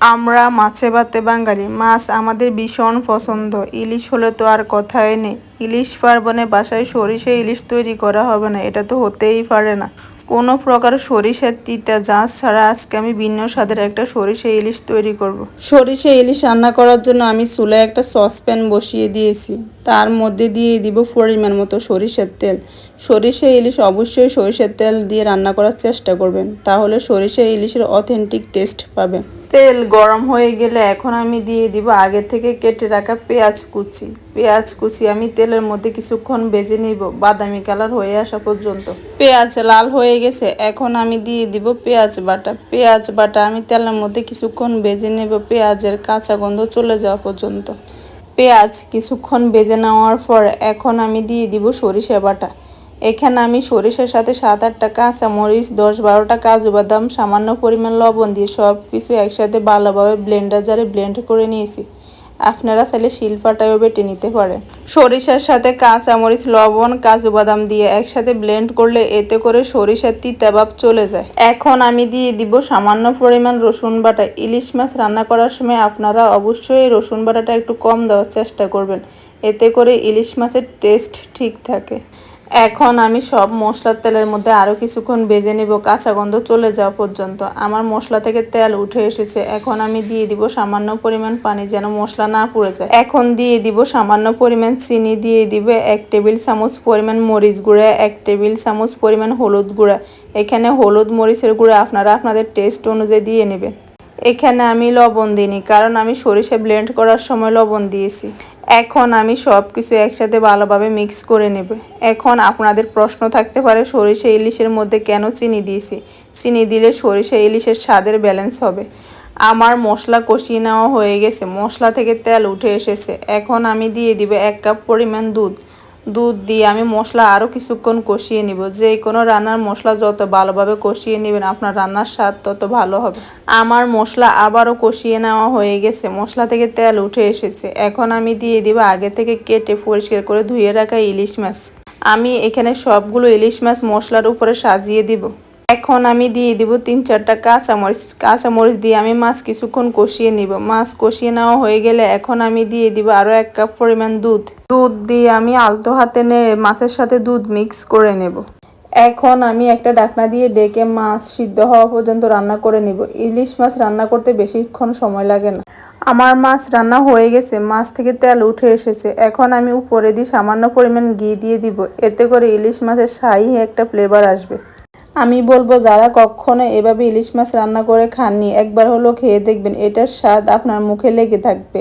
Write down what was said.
আমরা মাছে ভাতে বাঙালি, মাছ আমাদের ভীষণ পছন্দ। ইলিশ হলে তো আর কথাই নেই। ইলিশ পার্বণে বাসায় সরিষা ইলিশ তৈরি করা হবে না, এটা তো হতেই পারে না। কোনো প্রকার সরিষার তিতা ঝাঁজ ছাড়া আজকে আমি ভিন্ন স্বাদের একটা সরিষা ইলিশ তৈরি করব। সরিষা ইলিশ রান্না করার জন্য আমি চুলায় একটা সসপ্যান বসিয়ে দিয়েছি। তার মধ্যে দিয়ে দিব পরিমাণ মতো সরিষার তেল। সরিষা ইলিশ অবশ্যই সরিষার তেল দিয়ে রান্না করার চেষ্টা করবেন, তাহলে সরিষা ইলিশের অথেন্টিক টেস্ট পাবেন। তেল গরম হয়ে গেলে এখন আমি দিয়ে দিব আগে থেকে কেটে রাখা পেঁয়াজ কুচি। পেঁয়াজ কুচি আমি তেলের মধ্যে কিছুক্ষণ ভেজে নিব, বাদামি কালার হয়ে আসা পর্যন্ত। পেঁয়াজ লাল হয়ে গেছে, এখন আমি দিয়ে দিব পেঁয়াজ বাটা। পেঁয়াজ বাটা আমি তেলের মধ্যে কিছুক্ষণ ভেজে নেব, পেঁয়াজের কাঁচা গন্ধ চলে যাওয়া পর্যন্ত। পেঁয়াজ কিছুক্ষণ ভেজে নেওয়ার পর এখন আমি দিয়ে দিব সরিষা বাটা। এখানে আমি সরিষার সাথে 7-8টা কাঁচামরিচ, 10-12টা কাজু বাদাম, সামান্য পরিমাণ লবণ দিয়ে সব কিছু একসাথে ভালোভাবে ব্লেন্ডার জারে ব্লেন্ড করে নিয়েছি। আপনারা চাইলে শিলপাটায়ও বেটে নিতে পারেন। সরিষার সাথে কাঁচামরিচ, লবণ, কাজু বাদাম দিয়ে একসাথে ব্লেন্ড করলে এতে করে সরিষার তিতা ভাব চলে যায়। এখন আমি দিয়ে দিব সামান্য পরিমাণ রসুন বাটা। ইলিশ মাছ রান্না করার সময় আপনারা অবশ্যই রসুন বাটাটা একটু কম দেওয়ার চেষ্টা করবেন, এতে করে ইলিশ মাছের টেস্ট ঠিক থাকে। এখন আমি সব মশলার তেলের মধ্যে আরও কিছুক্ষণ ভেজে নিব, কাঁচা গন্ধ চলে যাওয়া পর্যন্ত। আমার মশলা থেকে তেল উঠে এসেছে, এখন আমি দিয়ে দিব সামান্য পরিমাণ পানি, যেন মশলা না পুড়ে যায়। এখন দিয়ে দিব সামান্য পরিমাণ চিনি, দিয়ে দিব 1 টেবিল চামচ পরিমাণ মরিচ গুঁড়া, 1 টেবিল চামচ পরিমাণ হলুদ গুঁড়া। এখানে হলুদ মরিচের গুঁড়া আপনারা আপনাদের টেস্ট অনুযায়ী দিয়ে নেবেন। এখানে আমি লবণ দিইনি, কারণ আমি সরিষা ব্লেন্ড করার সময় লবণ দিয়েছি। এখন আমি সব কিছু একসাথে ভালোভাবে মিক্স করে নেব। এখন আপনাদের প্রশ্ন থাকতে পারে সরিষা ইলিশের মধ্যে কেন চিনি দিয়েছি। চিনি দিলে সরিষা ইলিশের স্বাদের ব্যালেন্স হবে। আমার মশলা কষিয়ে নেওয়া হয়ে গেছে, মশলা থেকে তেল উঠে এসেছে। এখন আমি দিয়ে দিব 1 কাপ পরিমাণ দুধ। দুধ দিয়ে আমি মশলা আরও কিছুক্ষণ কষিয়ে নিব। যে কোনো রান্নার মশলা যত ভালোভাবে কষিয়ে নেবেন আপনার রান্নার স্বাদ তত ভালো হবে। আমার মশলা আবারও কষিয়ে নেওয়া হয়ে গেছে, মশলা থেকে তেল উঠে এসেছে। এখন আমি দিয়ে দিব আগে থেকে কেটে পরিষ্কার করে ধুয়ে রাখা ইলিশ মাছ। আমি এখানে সবগুলো ইলিশ মাছ মশলার উপরে সাজিয়ে দিব। এখন আমি দিয়ে দিব 3-4টা কাঁচামরিচ। কাঁচামরিচ দিয়ে আমি মাছ কিছুক্ষণ কষিয়ে নিব। মাছ কষিয়ে নেওয়া হয়ে গেলে এখন আমি দিয়ে দিব আরও 1 কাপ পরিমাণ দুধ। দুধ দিয়ে আমি আলতো হাতে নেড়ে মাছের সাথে দুধ মিক্স করে নেব। এখন আমি একটা ঢাকনা দিয়ে ঢেকে মাছ সিদ্ধ হওয়া পর্যন্ত রান্না করে নিব। ইলিশ মাছ রান্না করতে বেশিক্ষণ সময় লাগে না। আমার মাছ রান্না হয়ে গেছে, মাছ থেকে তেল উঠে এসেছে। এখন আমি উপরে দিয়ে সামান্য পরিমাণ ঘি দিয়ে দিব, এতে করে ইলিশ মাছের শাহী একটা ফ্লেভার আসবে। আমি বলবো যারা কখনো এভাবে ইলিশ মাছ রান্না করে খাননি, একবার হলেও খেয়ে দেখবেন, এটার স্বাদ আপনার মুখে লেগে থাকবে।